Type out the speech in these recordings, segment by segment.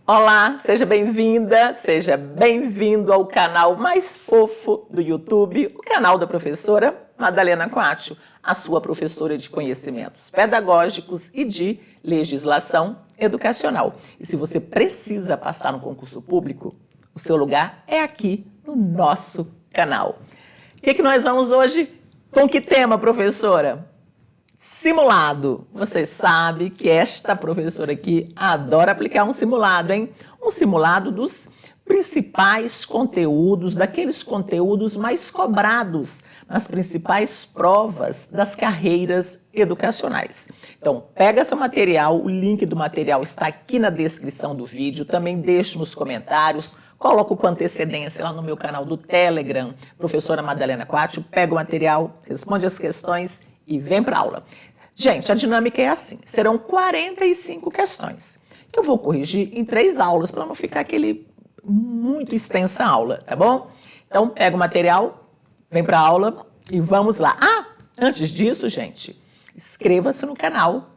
Olá, seja bem-vinda, seja bem-vindo ao canal mais fofo do YouTube, o canal da professora Madalena Coatio, a sua professora de conhecimentos pedagógicos e de legislação educacional. E se você precisa passar no concurso público, o seu lugar é aqui no nosso canal. O que nós vamos hoje? Com que tema, professora? Simulado. Você sabe que esta professora aqui adora aplicar um simulado, hein? Um simulado dos principais conteúdos, daqueles conteúdos mais cobrados nas principais provas das carreiras educacionais. Então, pega seu material, o link do material está aqui na descrição do vídeo, também deixo nos comentários, coloco com antecedência lá no meu canal do Telegram, professora Madalena Coatio, pega o material, responde as questões e vem para a aula. Gente, a dinâmica é assim, serão 45 questões, que eu vou corrigir em 3 aulas, para não ficar aquele muito extensa aula, tá bom? Então, pega o material, vem para a aula e vamos lá. Antes disso, gente, inscreva-se no canal,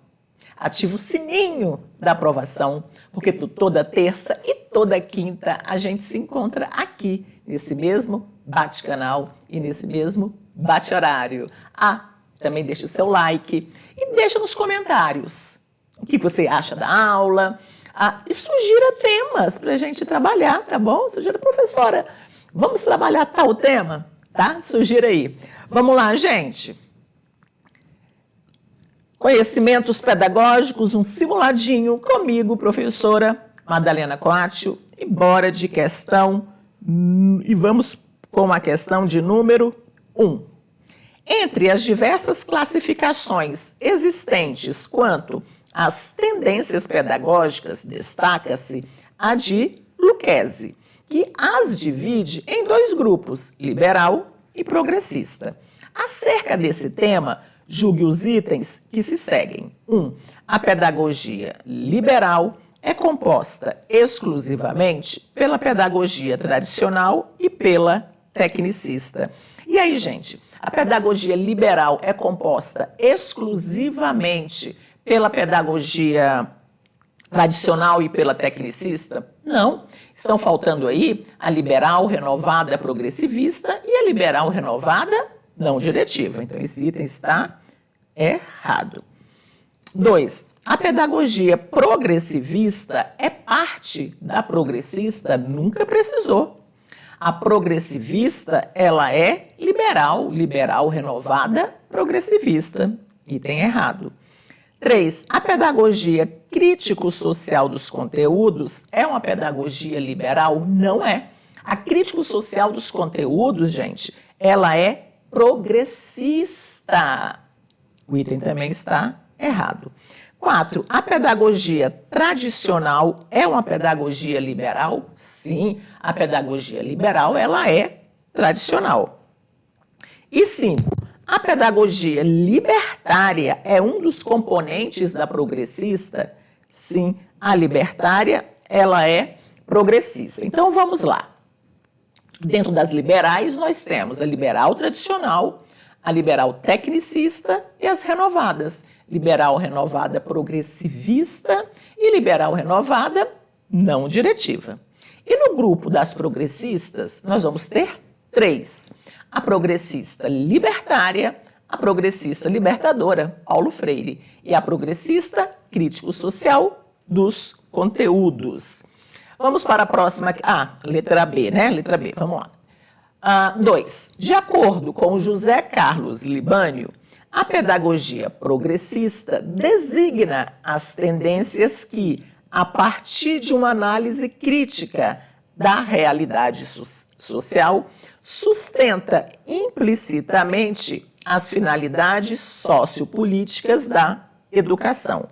ative o sininho da aprovação, porque toda terça e toda quinta a gente se encontra aqui, nesse mesmo bate-canal e nesse mesmo bate-horário. Também deixa o seu like e deixa nos comentários o que você acha da aula e sugira temas para a gente trabalhar, tá bom? Sugira, professora, vamos trabalhar tal tema, tá? Sugira aí. Vamos lá, gente. Conhecimentos pedagógicos, um simuladinho comigo, professora Madalena Coatio, e bora de questão, e vamos com a questão de número 1. Entre as diversas classificações existentes quanto às tendências pedagógicas, destaca-se a de Lucchesi, que as divide em 2 grupos, liberal e progressista. Acerca desse tema, julgue os itens que se seguem. 1. A pedagogia liberal é composta exclusivamente pela pedagogia tradicional e pela tecnicista. E aí, gente, a pedagogia liberal é composta exclusivamente pela pedagogia tradicional e pela tecnicista? Não. Estão faltando aí a liberal renovada progressivista e a liberal renovada não diretiva. Então, esse item está errado. 2. A pedagogia progressivista é parte da progressista? Nunca precisou. A progressivista, ela é liberal renovada, progressivista. Item errado. 3. A pedagogia crítico-social dos conteúdos é uma pedagogia liberal? Não é. A crítico-social dos conteúdos, gente, ela é progressista. O item também está errado. 4. A pedagogia tradicional é uma pedagogia liberal? Sim, a pedagogia liberal ela é tradicional. E 5. A pedagogia libertária é um dos componentes da progressista? Sim, a libertária ela é progressista. Então vamos lá. Dentro das liberais nós temos a liberal tradicional, a liberal tecnicista e as renovadas. Liberal renovada progressivista e liberal renovada não diretiva. E no grupo das progressistas, nós vamos ter 3. A progressista libertária, a progressista libertadora, Paulo Freire, e a progressista crítico-social dos conteúdos. Vamos para a próxima, letra B, né? Letra B, vamos lá. 2. De acordo com José Carlos Libânio, a pedagogia progressista designa as tendências que, a partir de uma análise crítica da realidade social, sustenta implicitamente as finalidades sociopolíticas da educação.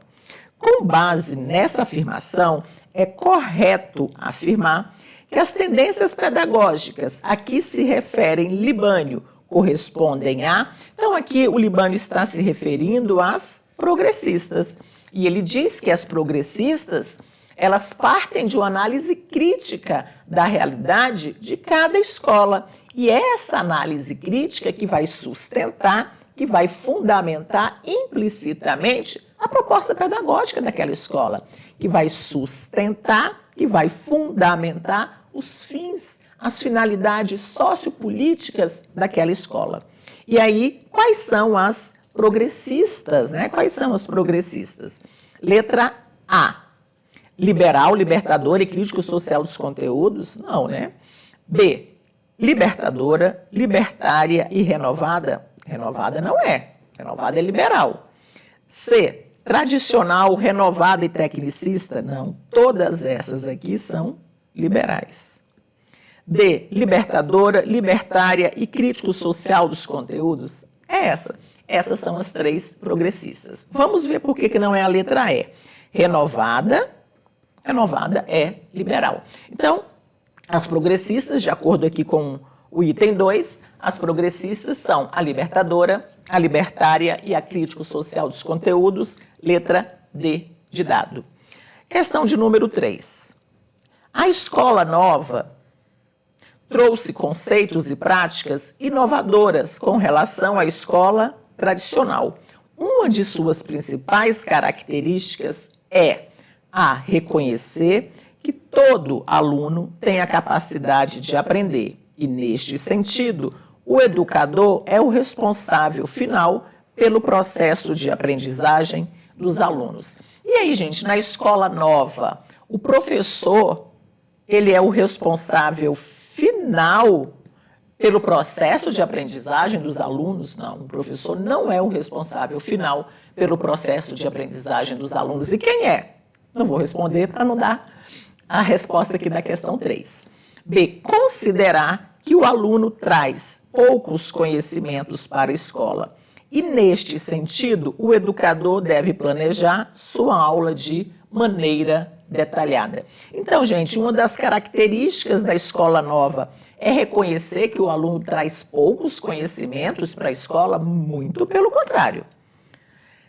Com base nessa afirmação, é correto afirmar que as tendências pedagógicas a que se referem Libânio correspondem a... Então, aqui o Libânio está se referindo às progressistas. E ele diz que as progressistas, elas partem de uma análise crítica da realidade de cada escola. E é essa análise crítica que vai sustentar, que vai fundamentar implicitamente a proposta pedagógica daquela escola, que vai sustentar que vai fundamentar os fins, as finalidades sociopolíticas daquela escola. E aí, quais são as progressistas, né? Quais são as progressistas? Letra A. Liberal, libertadora e crítico social dos conteúdos? Não, né? B. Libertadora, libertária e renovada? Renovada não é. Renovada é liberal. C. Tradicional, renovada e tecnicista? Não. Todas essas aqui são liberais. D. Libertadora, libertária e crítico social dos conteúdos? É essa. Essas são as três progressistas. Vamos ver por que não é a letra E. Renovada é liberal. Então, as progressistas, de acordo aqui com o item 2, as progressistas são a libertadora, a libertária e a crítico social dos conteúdos, letra D de dado. Questão de número 3. A escola nova trouxe conceitos e práticas inovadoras com relação à escola tradicional. Uma de suas principais características é a reconhecer que todo aluno tem a capacidade de aprender e, neste sentido, o educador é o responsável final pelo processo de aprendizagem dos alunos. E aí, gente, na escola nova, o professor, ele é o responsável final pelo processo de aprendizagem dos alunos? Não, o professor não é o responsável final pelo processo de aprendizagem dos alunos. E quem é? Não vou responder para não dar a resposta aqui da questão 3. B. Considerar que o aluno traz poucos conhecimentos para a escola. E, neste sentido, o educador deve planejar sua aula de maneira detalhada. Então, gente, uma das características da escola nova é reconhecer que o aluno traz poucos conhecimentos para a escola, muito pelo contrário.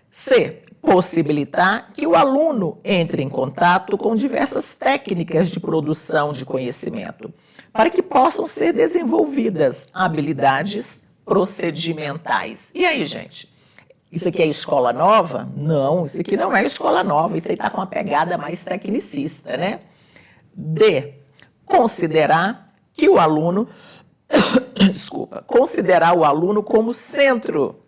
C. Possibilitar que o aluno entre em contato com diversas técnicas de produção de conhecimento, para que possam ser desenvolvidas habilidades procedimentais. E aí, gente? Isso aqui é escola nova? Não, isso aqui não é escola nova, isso aí está com uma pegada mais tecnicista, né? D. Considerar que o aluno, considerar o aluno como centro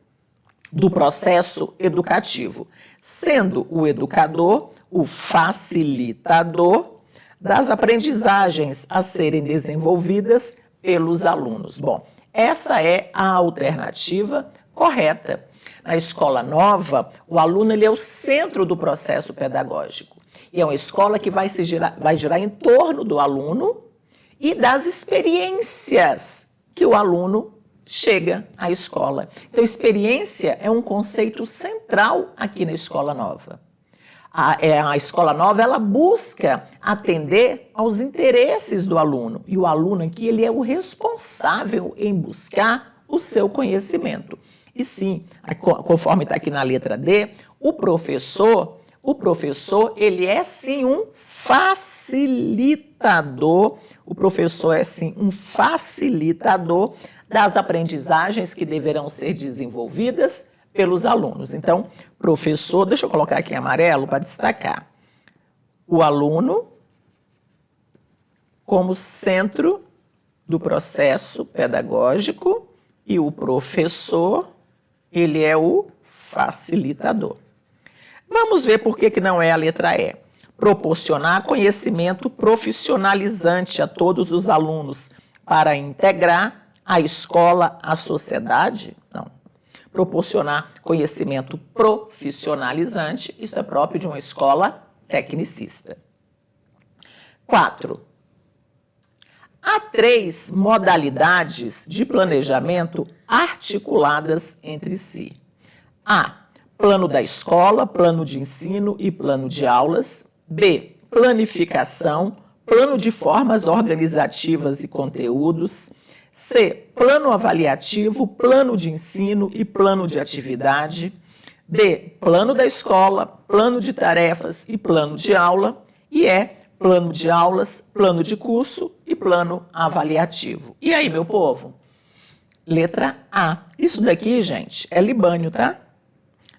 do processo educativo, sendo o educador o facilitador das aprendizagens a serem desenvolvidas pelos alunos. Bom, essa é a alternativa correta. Na escola nova, o aluno ele é o centro do processo pedagógico. E é uma escola que vai girar em torno do aluno e das experiências que o aluno chega à escola. Então, experiência é um conceito central aqui na escola nova. A escola nova, ela busca atender aos interesses do aluno. E o aluno aqui, ele é o responsável em buscar o seu conhecimento. E sim, conforme está aqui na letra D, o professor, ele é sim um facilitador. O professor é sim um facilitador das aprendizagens que deverão ser desenvolvidas pelos alunos. Então, professor, deixa eu colocar aqui em amarelo para destacar. O aluno como centro do processo pedagógico e o professor, ele é o facilitador. Vamos ver por que não é a letra E. Proporcionar conhecimento profissionalizante a todos os alunos para integrar a escola à sociedade? Não. Proporcionar conhecimento profissionalizante, isso é próprio de uma escola tecnicista. 4. Há 3 modalidades de planejamento articuladas entre si. A. Plano da escola, plano de ensino e plano de aulas. B. Planificação, plano de formas organizativas e conteúdos. C. Plano avaliativo, plano de ensino e plano de atividade. D. Plano da escola, plano de tarefas e plano de aula. E E. Plano de aulas, plano de curso e plano avaliativo. E aí, meu povo? Letra A. Isso daqui, gente, é Libânio, tá?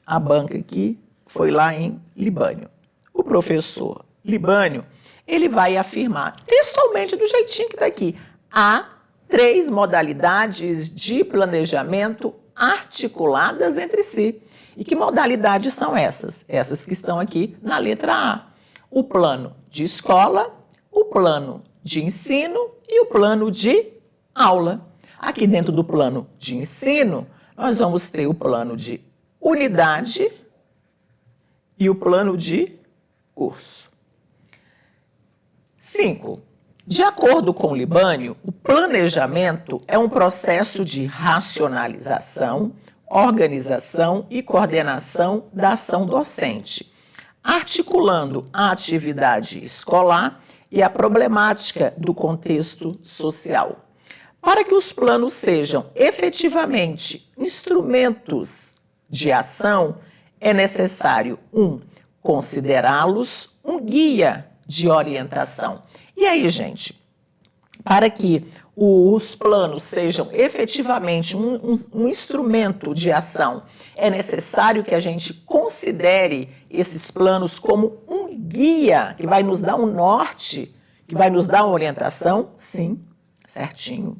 A banca aqui foi lá em Libânio. O professor Libânio, ele vai afirmar textualmente do jeitinho que está aqui. Há 3 modalidades de planejamento articuladas entre si. E que modalidades são essas? Essas que estão aqui na letra A. O plano de escola, o plano de ensino e o plano de aula. Aqui dentro do plano de ensino, nós vamos ter o plano de unidade e o plano de curso. 5. De acordo com Libânio, o planejamento é um processo de racionalização, organização e coordenação da ação docente, articulando a atividade escolar e a problemática do contexto social. Para que os planos sejam efetivamente instrumentos de ação, é necessário 1. Considerá-los um guia de orientação. E aí, gente, para que os planos sejam efetivamente um instrumento de ação, é necessário que a gente considere esses planos como um guia que vai nos dar um norte, que vai nos dar uma orientação? Sim, certinho.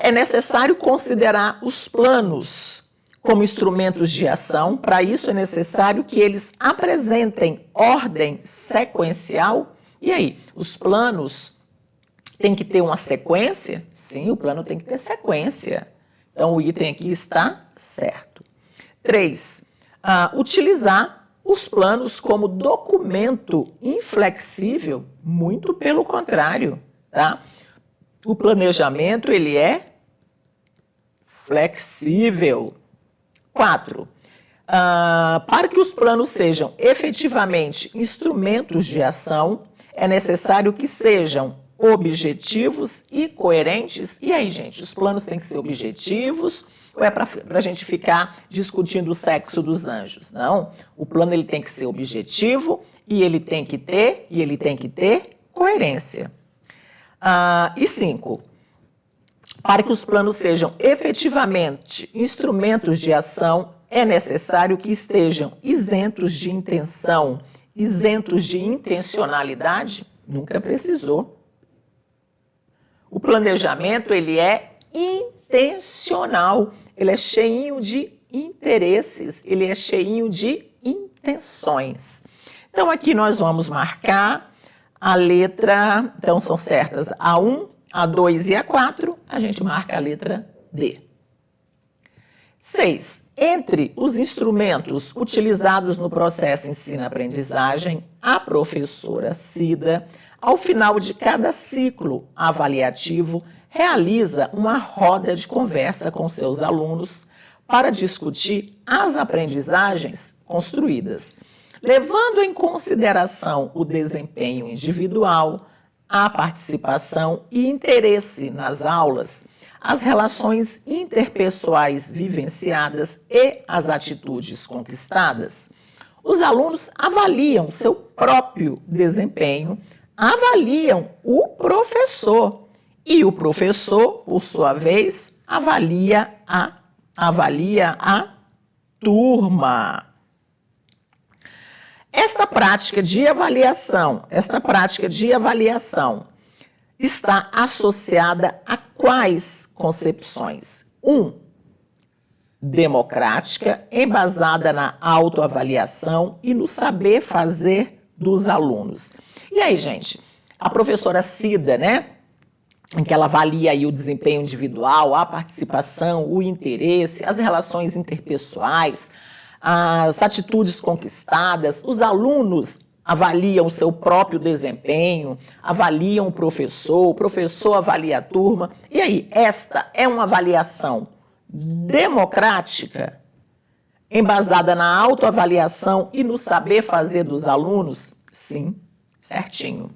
É necessário considerar os planos como instrumentos de ação. Para isso é necessário que eles apresentem ordem sequencial. E aí, os planos têm que ter uma sequência? Sim, o plano tem que ter sequência. Então, o item aqui está certo. 3. Utilizar os planos como documento inflexível? Muito pelo contrário, tá? O planejamento, ele é flexível. 4. Para que os planos sejam efetivamente instrumentos de ação, é necessário que sejam objetivos e coerentes. E aí, gente, os planos têm que ser objetivos ou é para a gente ficar discutindo o sexo dos anjos? Não, o plano ele tem que ser objetivo e ele tem que ter coerência. E 5. Para que os planos sejam efetivamente instrumentos de ação, é necessário que estejam isentos de intenção, isentos de intencionalidade? Nunca precisou. O planejamento, ele é intencional, ele é cheinho de interesses, ele é cheinho de intenções. Então, aqui nós vamos marcar a letra, então são certas a 1, a 2 e a 4, a gente marca a letra D. 6. Entre os instrumentos utilizados no processo ensino-aprendizagem, a professora Cida, ao final de cada ciclo avaliativo, realiza uma roda de conversa com seus alunos para discutir as aprendizagens construídas, levando em consideração o desempenho individual, a participação e interesse nas aulas, as relações interpessoais vivenciadas e as atitudes conquistadas. Os alunos avaliam seu próprio desempenho, avaliam o professor e o professor, por sua vez, avalia a turma. Esta prática de avaliação está associada a quais concepções? 1. Democrática, embasada na autoavaliação e no saber fazer dos alunos. E aí, gente, a professora Cida, né, em que ela avalia aí o desempenho individual, a participação, o interesse, as relações interpessoais, as atitudes conquistadas, os alunos avaliam o seu próprio desempenho, avaliam o professor avalia a turma. E aí, esta é uma avaliação democrática, embasada na autoavaliação e no saber fazer dos alunos? Sim, certinho.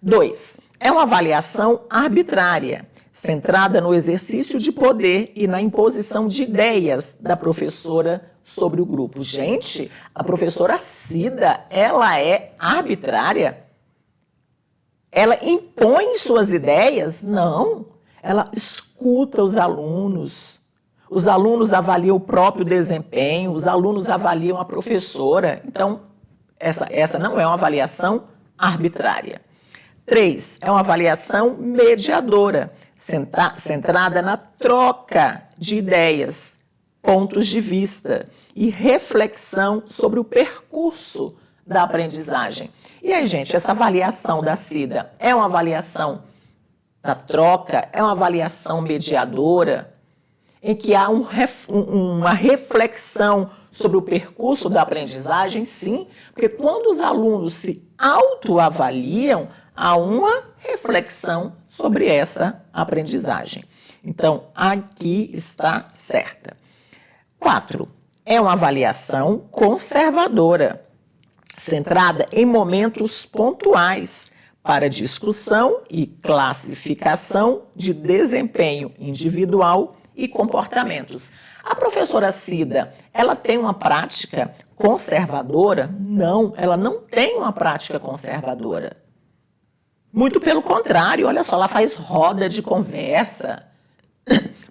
2. É uma avaliação arbitrária, centrada no exercício de poder e na imposição de ideias da professora sobre o grupo. Gente, a professora Cida, ela é arbitrária? Ela impõe suas ideias? Não. Ela escuta os alunos avaliam o próprio desempenho, os alunos avaliam a professora. Então, essa não é uma avaliação arbitrária. 3, é uma avaliação mediadora, centrada na troca de ideias, pontos de vista e reflexão sobre o percurso da aprendizagem. E aí, gente, essa avaliação da Cida é uma avaliação da troca, é uma avaliação mediadora, em que há uma reflexão sobre o percurso da aprendizagem, sim, porque quando os alunos se autoavaliam, há uma reflexão sobre essa aprendizagem. Então, aqui está certa. 4, é uma avaliação conservadora, centrada em momentos pontuais para discussão e classificação de desempenho individual e comportamentos. A professora Cida, ela tem uma prática conservadora? Não, ela não tem uma prática conservadora. Muito pelo contrário, olha só, ela faz roda de conversa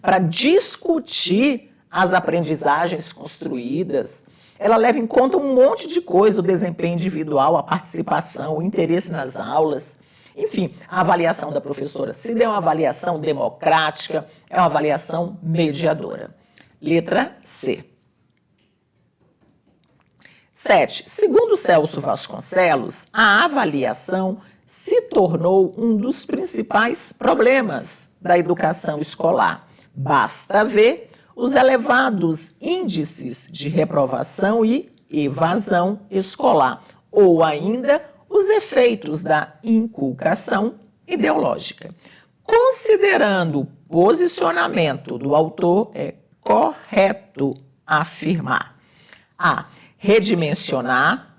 para discutir as aprendizagens construídas. Ela leva em conta um monte de coisa, o desempenho individual, a participação, o interesse nas aulas. Enfim, a avaliação da professora Cida é uma avaliação democrática, é uma avaliação mediadora. Letra C. 7. Segundo Celso Vasconcelos, a avaliação se tornou um dos principais problemas da educação escolar. Basta ver os elevados índices de reprovação e evasão escolar, ou ainda os efeitos da inculcação ideológica. Considerando o posicionamento do autor, é correto afirmar: a. Redimensionar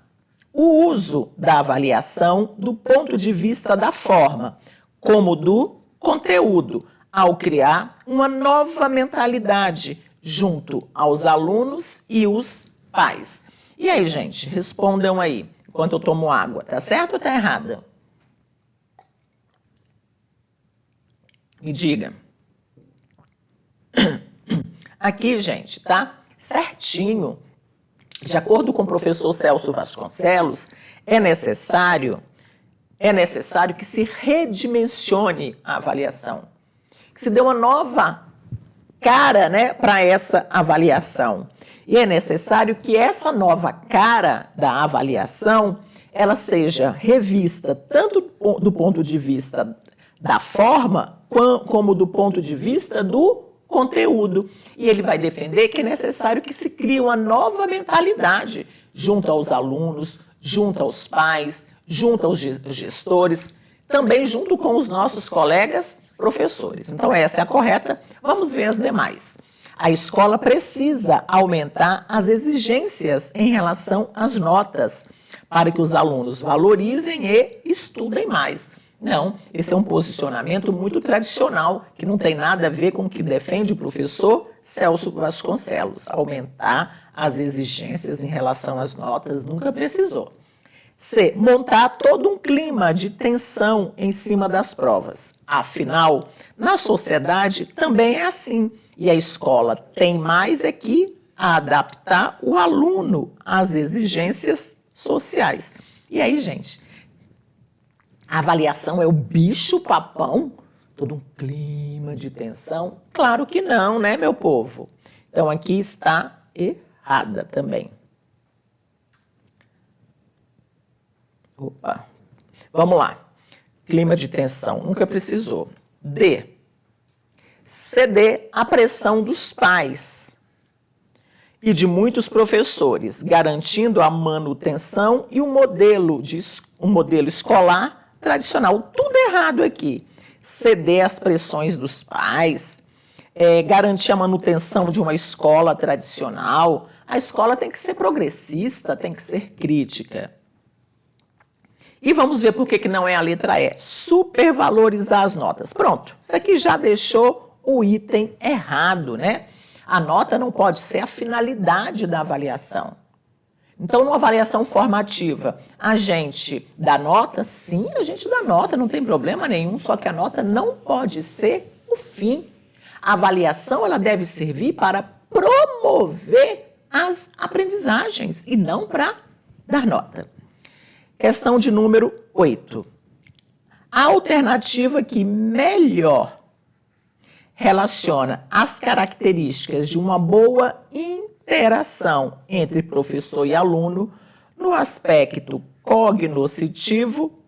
o uso da avaliação do ponto de vista da forma, como do conteúdo, ao criar uma nova mentalidade junto aos alunos e os pais. E aí, gente, respondam aí, enquanto eu tomo água. Tá certo ou tá errada? Me diga. Aqui, gente, tá certinho. De acordo com o professor Celso Vasconcelos, é necessário que se redimensione a avaliação, que se dê uma nova cara, né, para essa avaliação. E é necessário que essa nova cara da avaliação ela seja revista tanto do ponto de vista da forma como do ponto de vista do conteúdo. E ele vai defender que é necessário que se crie uma nova mentalidade junto aos alunos, junto aos pais, junto aos gestores, também junto com os nossos colegas professores. Então essa é a correta. Vamos ver as demais. A escola precisa aumentar as exigências em relação às notas, para que os alunos valorizem e estudem mais. Não, esse é um posicionamento muito tradicional, que não tem nada a ver com o que defende o professor Celso Vasconcelos. Aumentar as exigências em relação às notas nunca precisou. C. Montar todo um clima de tensão em cima das provas. Afinal, na sociedade também é assim. E a escola tem mais é que adaptar o aluno às exigências sociais. E aí, gente, a avaliação é o bicho-papão? Todo um clima de tensão? Claro que não, né, meu povo? Então, aqui está errada também. Opa. Vamos lá. Clima de tensão, nunca precisou. D. Ceder à pressão dos pais e de muitos professores, garantindo a manutenção e um modelo escolar tradicional. Tudo errado aqui. Ceder às pressões dos pais, garantir a manutenção de uma escola tradicional. A escola tem que ser progressista, tem que ser crítica. E vamos ver por que não é a letra E. Supervalorizar as notas. Pronto, isso aqui já deixou o item errado, né? A nota não pode ser a finalidade da avaliação. Então, numa avaliação formativa, a gente dá nota? Sim, a gente dá nota, não tem problema nenhum, só que a nota não pode ser o fim. A avaliação ela deve servir para promover as aprendizagens e não para dar nota. Questão de número 8. A alternativa que melhor relaciona as características de uma boa interação entre professor e aluno no aspecto cognoscitivo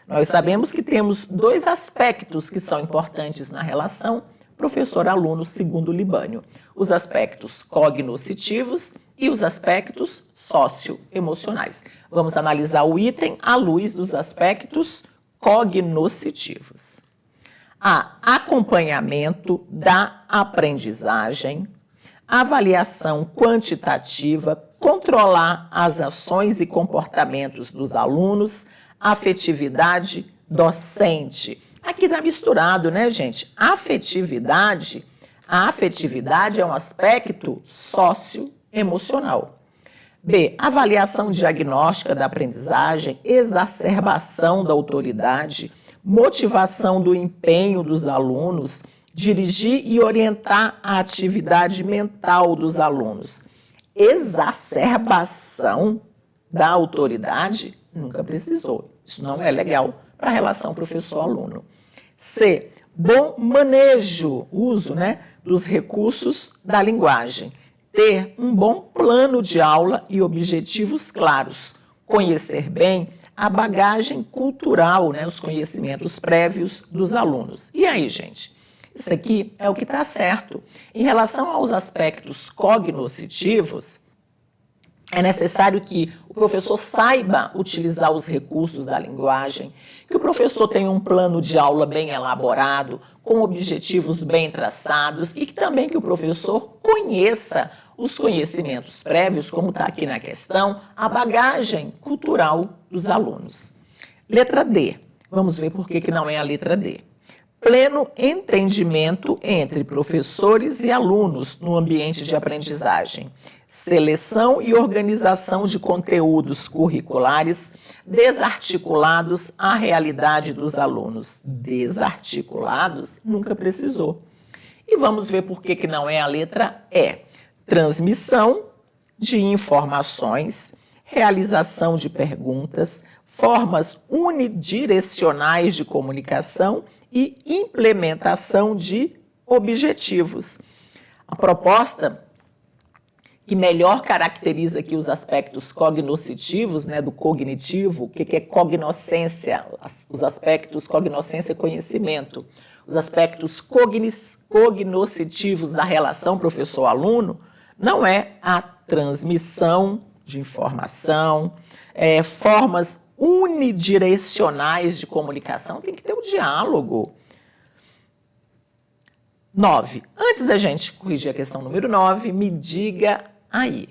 nós sabemos que temos 2 aspectos que são importantes na relação professor-aluno, segundo Libânio: os aspectos cognoscitivos e os aspectos socioemocionais. Vamos analisar o item à luz dos aspectos cognoscitivos. Acompanhamento da aprendizagem, avaliação quantitativa, controlar as ações e comportamentos dos alunos, afetividade docente. Aqui está misturado, né, gente? A afetividade é um aspecto socioemocional. B, avaliação diagnóstica da aprendizagem, exacerbação da autoridade, motivação do empenho dos alunos, dirigir e orientar a atividade mental dos alunos. Exacerbação da autoridade nunca precisou. Isso não é legal para a relação professor-aluno. C, bom manejo, uso, dos recursos da linguagem. Ter um bom plano de aula e objetivos claros. Conhecer bem a bagagem cultural, os conhecimentos prévios dos alunos. E aí, gente? Isso aqui é o que está certo. Em relação aos aspectos cognoscitivos, é necessário que o professor saiba utilizar os recursos da linguagem, que o professor tenha um plano de aula bem elaborado, com objetivos bem traçados e que também que o professor conheça os conhecimentos prévios, como está aqui na questão, a bagagem cultural dos alunos. Letra D. Vamos ver por que não é a letra D. Pleno entendimento entre professores e alunos no ambiente de aprendizagem. Seleção e organização de conteúdos curriculares desarticulados à realidade dos alunos. Desarticulados nunca precisou. E vamos ver por que não é a letra E. Transmissão de informações, realização de perguntas, formas unidirecionais de comunicação e implementação de objetivos. A proposta que melhor caracteriza aqui os aspectos cognoscitivos, do cognitivo, o que é cognoscência, os aspectos cognoscência e conhecimento, os aspectos cognoscitivos da relação professor-aluno, não é a transmissão de informação, formas unidirecionais de comunicação, tem que ter o diálogo. 9. Antes da gente corrigir a questão número 9, me diga aí.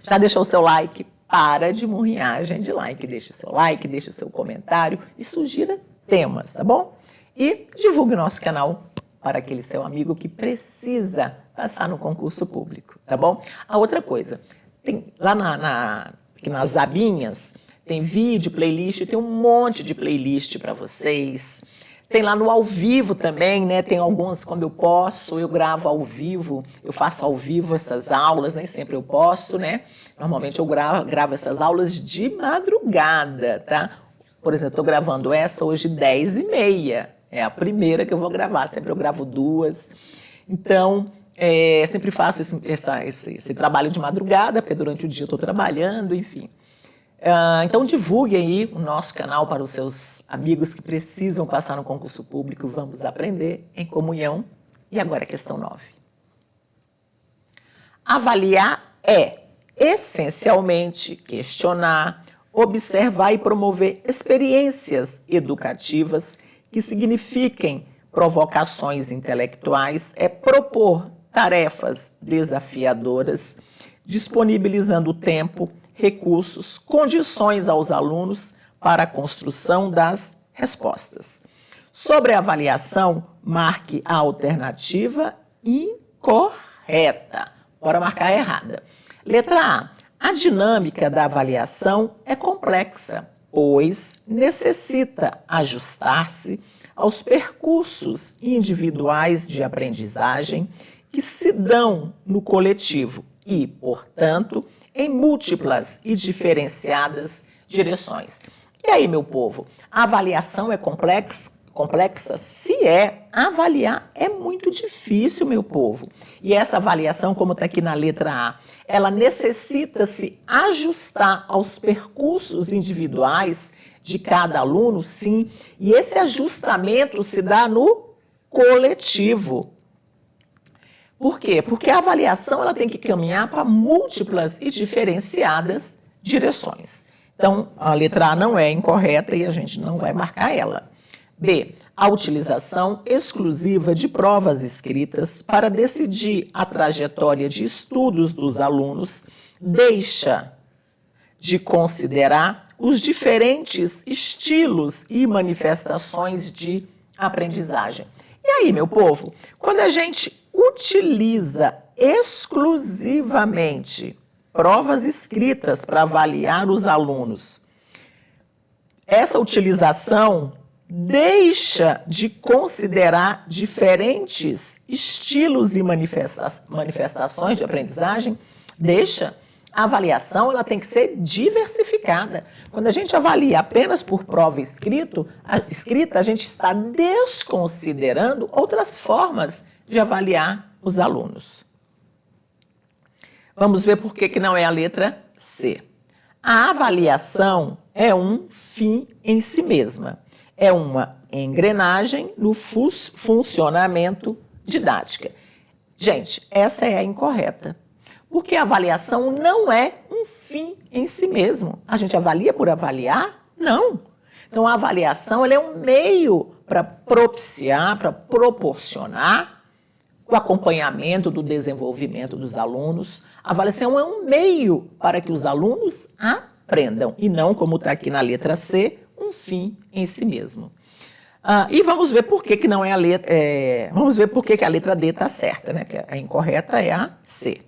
Já deixou o seu like? Para de murrinhagem de like. Deixe seu like, deixe seu comentário e sugira temas, tá bom? E divulgue nosso canal para aquele seu amigo que precisa passar no concurso público, tá bom? A outra coisa, tem lá nas abinhas, tem vídeo, playlist, tem um monte de playlist para vocês. Tem lá no ao vivo também, tem algumas, quando eu posso, eu gravo ao vivo, eu faço ao vivo essas aulas, nem sempre eu posso, Normalmente eu gravo essas aulas de madrugada, tá? Por exemplo, estou gravando essa hoje 10h30, é a primeira que eu vou gravar, sempre eu gravo 2. Então, sempre faço esse trabalho de madrugada, porque durante o dia eu estou trabalhando, enfim. Então divulgue aí o nosso canal para os seus amigos que precisam passar no concurso público. Vamos aprender em comunhão. E agora a questão 9. Avaliar é, essencialmente, questionar, observar e promover experiências educativas que signifiquem provocações intelectuais, propor tarefas desafiadoras, disponibilizando tempo, recursos, condições aos alunos para a construção das respostas. Sobre a avaliação, marque a alternativa incorreta. Bora marcar a errada. Letra A. A dinâmica da avaliação é complexa, pois necessita ajustar-se aos percursos individuais de aprendizagem que se dão no coletivo e, portanto, em múltiplas e diferenciadas direções. E aí, meu povo, a avaliação é complexa? Se é, avaliar é muito difícil, meu povo. E essa avaliação, como está aqui na letra A, ela necessita se ajustar aos percursos individuais de cada aluno, sim. E esse ajustamento se dá no coletivo. Por quê? Porque a avaliação ela tem que caminhar para múltiplas e diferenciadas direções. Então, a letra A não é incorreta e a gente não vai marcar ela. B. A utilização exclusiva de provas escritas para decidir a trajetória de estudos dos alunos deixa de considerar os diferentes estilos e manifestações de aprendizagem. E aí, meu povo, quando a gente utiliza exclusivamente provas escritas para avaliar os alunos, essa utilização deixa de considerar diferentes estilos e manifestações de aprendizagem, deixa. A avaliação ela tem que ser diversificada. Quando a gente avalia apenas por prova escrita, a gente está desconsiderando outras formas de avaliar os alunos. Vamos ver por que não é a letra C. A avaliação é um fim em si mesma. É uma engrenagem no funcionamento didático. Gente, essa é a incorreta. Porque a avaliação não é um fim em si mesmo. A gente avalia por avaliar? Não. Então, a avaliação ela é um meio para propiciar, para proporcionar o acompanhamento do desenvolvimento dos alunos. A avaliação é um meio para que os alunos aprendam, e não, como está aqui na letra C, um fim em si mesmo. E vamos ver por que não é a letra. Vamos ver por que a letra D está certa, né? Que a incorreta é a C.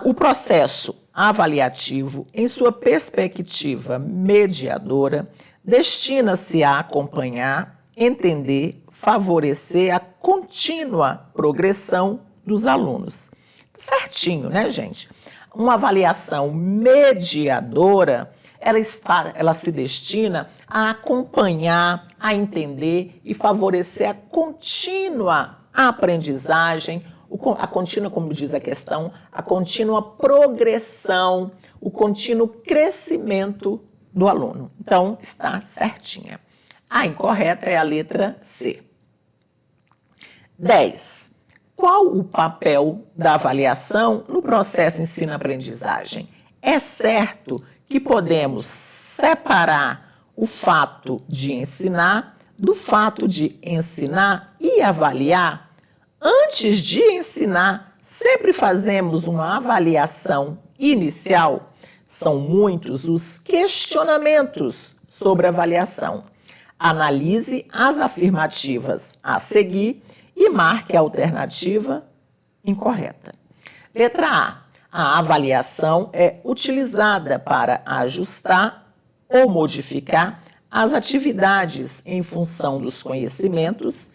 O processo avaliativo, em sua perspectiva mediadora, destina-se a acompanhar, entender, favorecer a contínua progressão dos alunos. Certinho, né, gente? Uma avaliação mediadora, ela se destina a acompanhar, a entender e favorecer a contínua aprendizagem, a contínua, como diz a questão, a contínua progressão, o contínuo crescimento do aluno. Então, está certinha. A incorreta é a letra C. 10. Qual o papel da avaliação no processo ensino-aprendizagem? É certo que podemos separar o fato de ensinar do fato de ensinar e avaliar? Antes de ensinar, sempre fazemos uma avaliação inicial. São muitos os questionamentos sobre a avaliação. Analise as afirmativas a seguir e marque a alternativa incorreta. Letra A. A avaliação é utilizada para ajustar ou modificar as atividades em função dos conhecimentos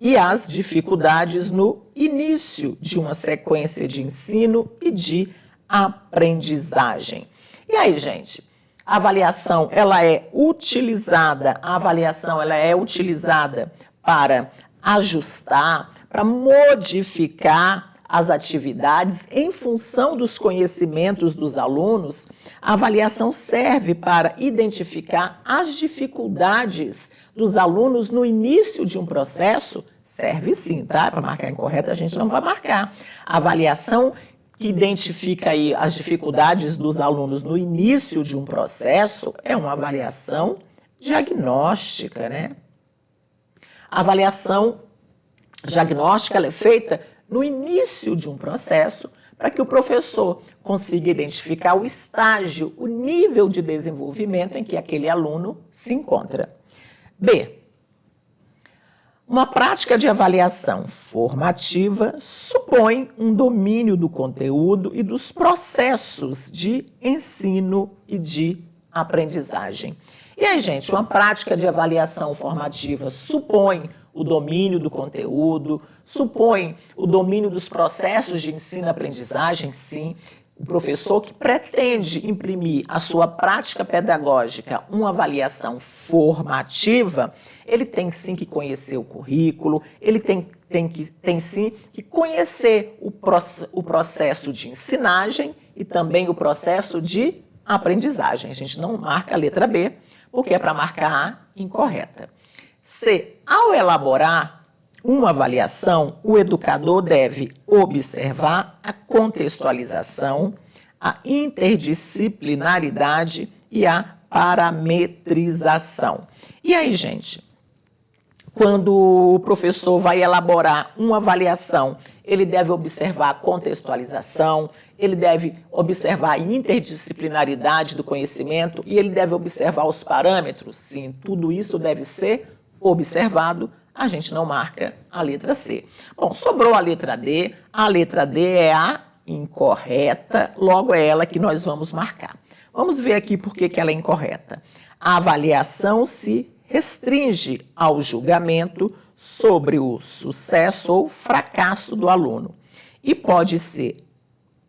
e as dificuldades no início de uma sequência de ensino e de aprendizagem. E aí, gente, a avaliação ela é utilizada para ajustar, para modificar as atividades em função dos conhecimentos dos alunos. A avaliação serve para identificar as dificuldades dos alunos no início de um processo. Serve sim, tá? Para marcar incorreta a gente não vai marcar. A avaliação que identifica aí as dificuldades dos alunos no início de um processo é uma avaliação diagnóstica, né? A avaliação diagnóstica ela é feita no início de um processo para que o professor consiga identificar o estágio, o nível de desenvolvimento em que aquele aluno se encontra. B. Uma prática de avaliação formativa supõe um domínio do conteúdo e dos processos de ensino e de aprendizagem. E aí, gente, uma prática de avaliação formativa supõe o domínio do conteúdo, supõe o domínio dos processos de ensino e aprendizagem, sim. O professor que pretende imprimir à sua prática pedagógica uma avaliação formativa, ele tem sim que conhecer o currículo, ele tem sim que conhecer o processo de ensinagem e também o processo de aprendizagem. A gente não marca a letra B, porque é para marcar a incorreta. C. Ao elaborar uma avaliação, o educador deve observar a contextualização, a interdisciplinaridade e a parametrização. E aí, gente, quando o professor vai elaborar uma avaliação, ele deve observar a contextualização, ele deve observar a interdisciplinaridade do conhecimento e ele deve observar os parâmetros. Sim, tudo isso deve ser observado. A gente não marca a letra C. Bom, sobrou a letra D. A letra D é a incorreta, logo é ela que nós vamos marcar. Vamos ver aqui por que ela é incorreta. A avaliação se restringe ao julgamento sobre o sucesso ou fracasso do aluno e pode ser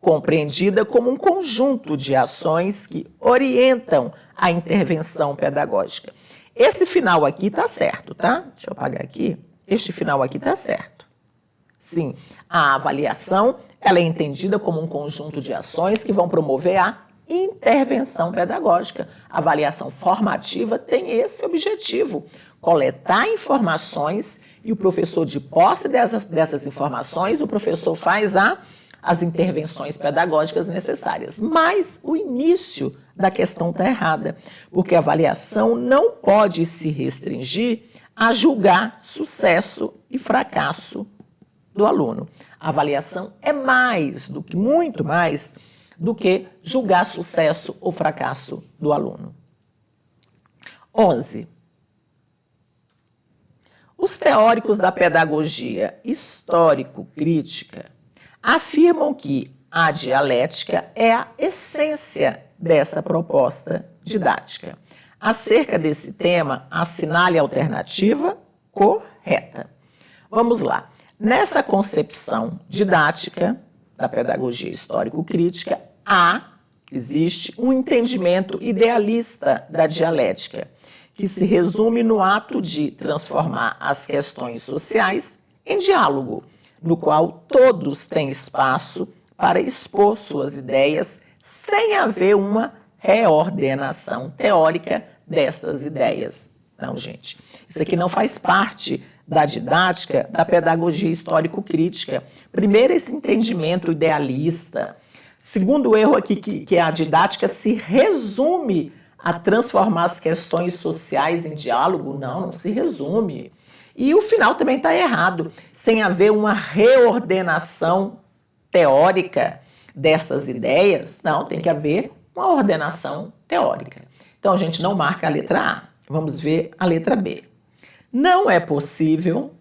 compreendida como um conjunto de ações que orientam a intervenção pedagógica. Esse final aqui está certo, tá? Deixa eu apagar aqui. Este final aqui está certo. Sim, a avaliação ela é entendida como um conjunto de ações que vão promover a intervenção pedagógica. A avaliação formativa tem esse objetivo, coletar informações e o professor, de posse dessas informações, o professor faz as intervenções pedagógicas necessárias. Mas o início da questão está errada, porque a avaliação não pode se restringir a julgar sucesso e fracasso do aluno. A avaliação é muito mais do que julgar sucesso ou fracasso do aluno. 11. Os teóricos da pedagogia histórico-crítica afirmam que a dialética é a essência dessa proposta didática. Acerca desse tema, assinale a alternativa correta. Vamos lá. Nessa concepção didática da pedagogia histórico-crítica, existe um entendimento idealista da dialética, que se resume no ato de transformar as questões sociais em diálogo, no qual todos têm espaço para expor suas ideias sem haver uma reordenação teórica destas ideias. Não, gente, isso aqui não faz parte da didática da pedagogia histórico-crítica. Primeiro, esse entendimento idealista. Segundo erro aqui, que a didática se resume a transformar as questões sociais em diálogo. Não se resume. E o final também está errado, sem haver uma reordenação teórica destas ideias. Não, tem que haver uma ordenação teórica. Então, a gente não marca a letra A. Vamos ver a letra B. Não é possível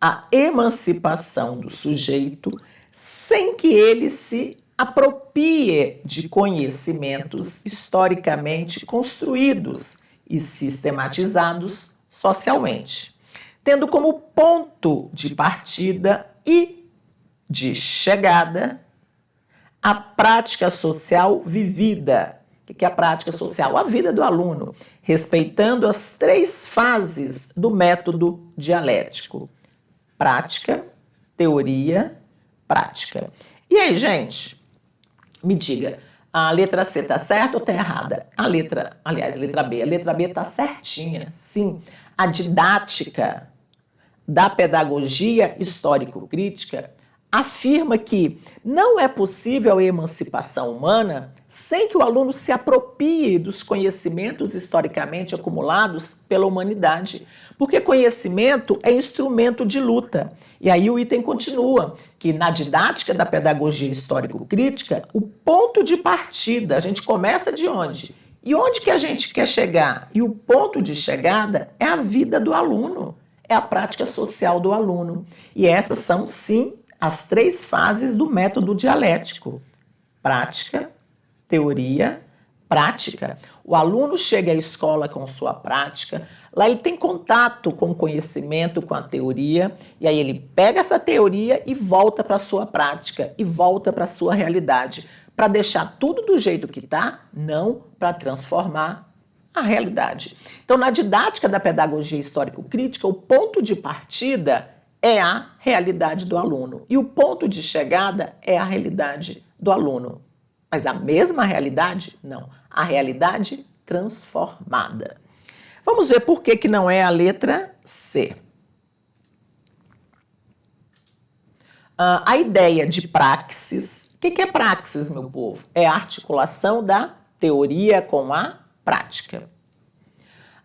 a emancipação do sujeito sem que ele se aproprie de conhecimentos historicamente construídos e sistematizados socialmente, tendo como ponto de partida e de chegada a prática social vivida. O que é a prática social? A vida do aluno, respeitando as 3 fases do método dialético: prática, teoria, prática. E aí, gente, me diga, a letra C está certa ou está errada? A letra B. A letra B está certinha, sim. A didática da pedagogia histórico-crítica afirma que não é possível a emancipação humana sem que o aluno se aproprie dos conhecimentos historicamente acumulados pela humanidade, porque conhecimento é instrumento de luta. E aí o item continua, que na didática da pedagogia histórico-crítica, o ponto de partida, a gente começa de onde? E onde que a gente quer chegar? E o ponto de chegada é a vida do aluno, é a prática social do aluno. E essas são, sim, as 3 fases do método dialético: prática, teoria, prática. O aluno chega à escola com sua prática, lá ele tem contato com o conhecimento, com a teoria, e aí ele pega essa teoria e volta para a sua prática, e volta para a sua realidade, para deixar tudo do jeito que está, não para transformar a realidade. Então, na didática da pedagogia histórico-crítica, o ponto de partida é a realidade do aluno, e o ponto de chegada é a realidade do aluno. Mas a mesma realidade? Não. A realidade transformada. Vamos ver por que não é a letra C. A ideia de praxis. O que é praxis, meu povo? É a articulação da teoria com a prática.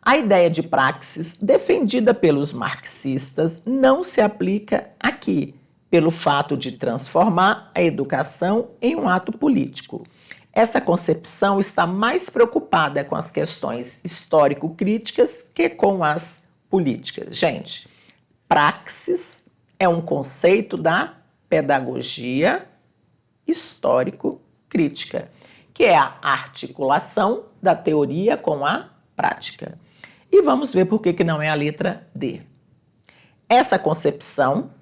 A ideia de praxis, defendida pelos marxistas, não se aplica aqui, pelo fato de transformar a educação em um ato político. Essa concepção está mais preocupada com as questões histórico-críticas que com as políticas. Gente, praxis é um conceito da pedagogia histórico-crítica, que é a articulação da teoria com a prática. E vamos ver por que não é a letra D. Essa concepção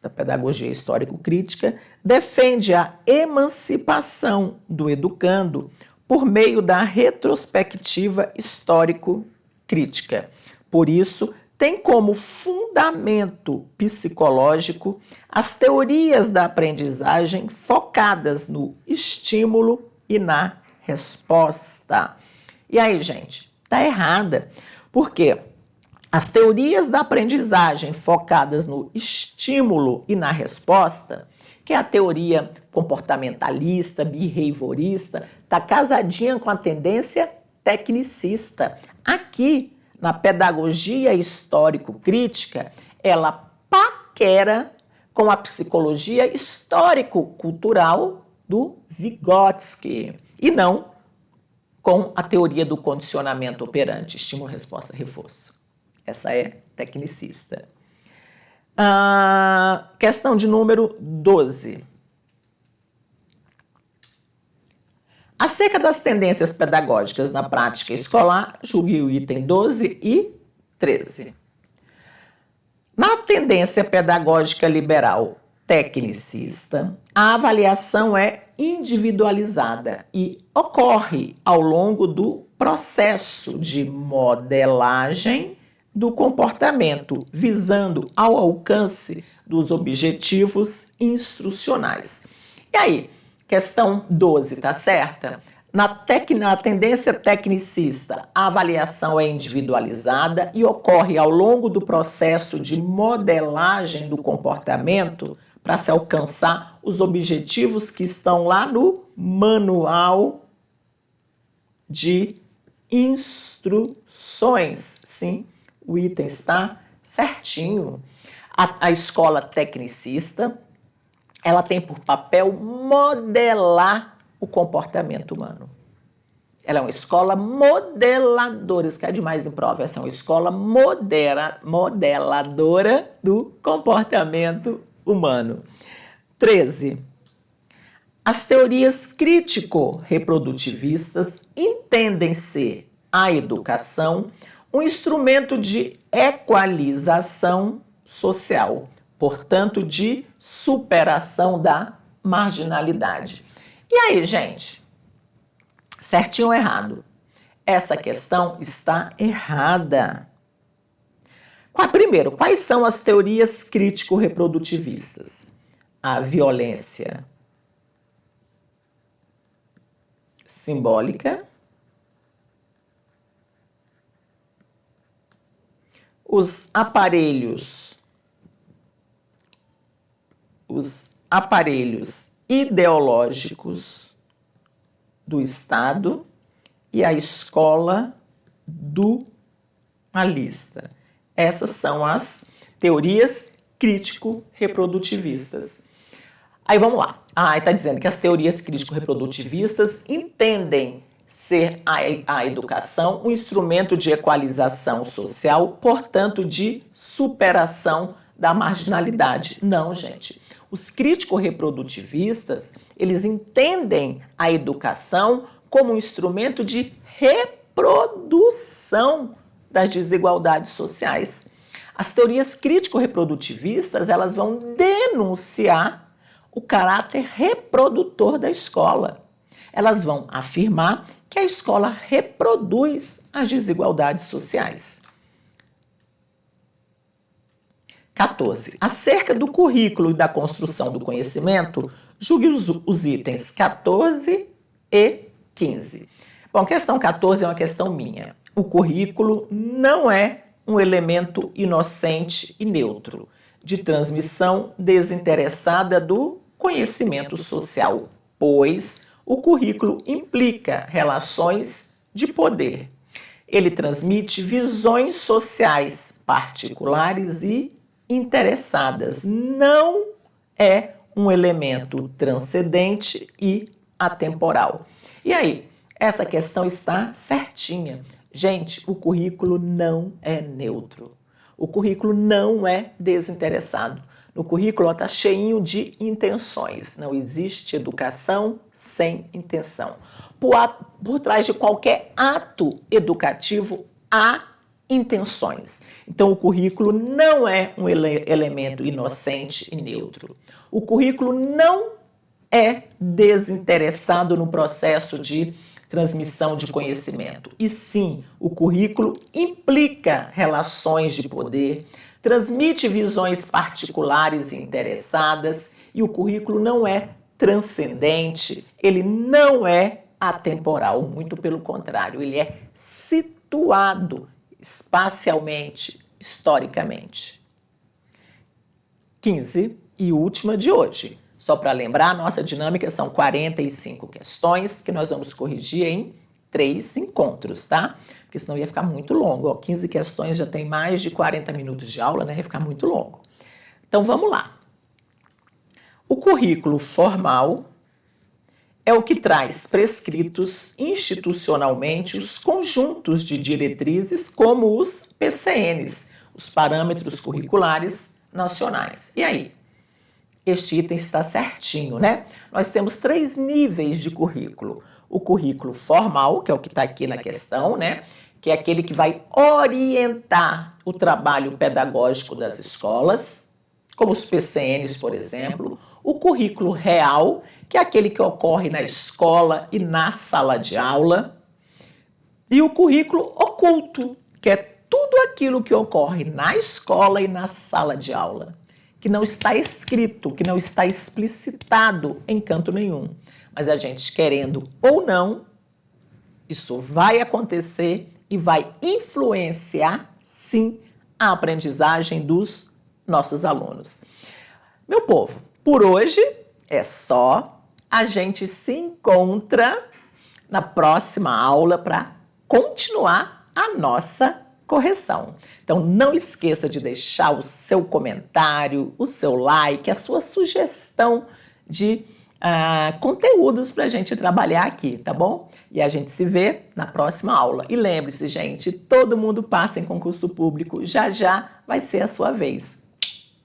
da pedagogia histórico-crítica defende a emancipação do educando por meio da retrospectiva histórico-crítica. Por isso, tem como fundamento psicológico as teorias da aprendizagem focadas no estímulo e na resposta. E aí, gente, tá errada. Por quê? As teorias da aprendizagem focadas no estímulo e na resposta, que é a teoria comportamentalista, behaviorista, está casadinha com a tendência tecnicista. Aqui, na pedagogia histórico-crítica, ela paquera com a psicologia histórico-cultural do Vygotsky e não com a teoria do condicionamento operante, estímulo, resposta, reforço. Essa é tecnicista. Questão de número 12. Acerca das tendências pedagógicas na prática escolar, julgue o item 12 e 13. Na tendência pedagógica liberal tecnicista, a avaliação é individualizada e ocorre ao longo do processo de modelagem do comportamento, visando ao alcance dos objetivos instrucionais. E aí, questão 12, tá certa? Na tendência tecnicista, a avaliação é individualizada e ocorre ao longo do processo de modelagem do comportamento para se alcançar os objetivos que estão lá no manual de instruções. Sim, o item está certinho. A escola tecnicista, ela tem por papel modelar o comportamento humano. Ela é uma escola modeladora, isso que é demais em prova, essa é uma escola modeladora do comportamento humano. 13. As teorias crítico-reprodutivistas entendem ser a educação um instrumento de equalização social, portanto, de superação da marginalidade. E aí, gente? Certinho ou errado? Essa questão está errada. Primeiro, quais são as teorias crítico-reprodutivistas? A violência simbólica, os aparelhos ideológicos do Estado e a escola dualista. Essas são as teorias crítico-reprodutivistas. Aí vamos lá. Está dizendo que as teorias crítico-reprodutivistas entendem ser a educação um instrumento de equalização social, portanto, de superação da marginalidade. Não, gente. Os crítico-reprodutivistas, eles entendem a educação como um instrumento de reprodução das desigualdades sociais. As teorias crítico-reprodutivistas, elas vão denunciar o caráter reprodutor da escola. Elas vão afirmar que a escola reproduz as desigualdades sociais. 14. Acerca do currículo e da construção do conhecimento, julgue os itens 14 e 15. Bom, questão 14 é uma questão minha. O currículo não é um elemento inocente e neutro, de transmissão desinteressada do conhecimento social, pois o currículo implica relações de poder. Ele transmite visões sociais particulares e interessadas. Não é um elemento transcendente e atemporal. E aí, essa questão está certinha. Gente, o currículo não é neutro. O currículo não é desinteressado. No currículo está cheinho de intenções. Não existe educação sem intenção. Por trás de qualquer ato educativo há intenções. Então, o currículo não é um elemento inocente e neutro. O currículo não é desinteressado no processo de transmissão de conhecimento. E sim, o currículo implica relações de poder, transmite visões particulares e interessadas, e o currículo não é transcendente, ele não é atemporal, muito pelo contrário, ele é situado espacialmente, historicamente. 15 e última de hoje. Só para lembrar, a nossa dinâmica são 45 questões que nós vamos corrigir em 3 encontros, tá? Porque senão ia ficar muito longo. Ó, 15 questões já tem mais de 40 minutos de aula, né? Ia ficar muito longo. Então, vamos lá. O currículo formal é o que traz prescritos institucionalmente os conjuntos de diretrizes como os PCNs, os Parâmetros Curriculares Nacionais. E aí? Este item está certinho, né? Nós temos 3 níveis de currículo. O currículo formal, que é o que está aqui na questão, né? Que é aquele que vai orientar o trabalho pedagógico das escolas, como os PCNs, por exemplo. O currículo real, que é aquele que ocorre na escola e na sala de aula. E o currículo oculto, que é tudo aquilo que ocorre na escola e na sala de aula, que não está escrito, que não está explicitado em canto nenhum. Mas a gente, querendo ou não, isso vai acontecer e vai influenciar, sim, a aprendizagem dos nossos alunos. Meu povo, por hoje é só. A gente se encontra na próxima aula para continuar a nossa correção. Então, não esqueça de deixar o seu comentário, o seu like, a sua sugestão de conteúdos para a gente trabalhar aqui, tá bom? E a gente se vê na próxima aula. E lembre-se, gente, todo mundo passa em concurso público, já já vai ser a sua vez.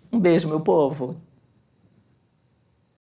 Um beijo, meu povo!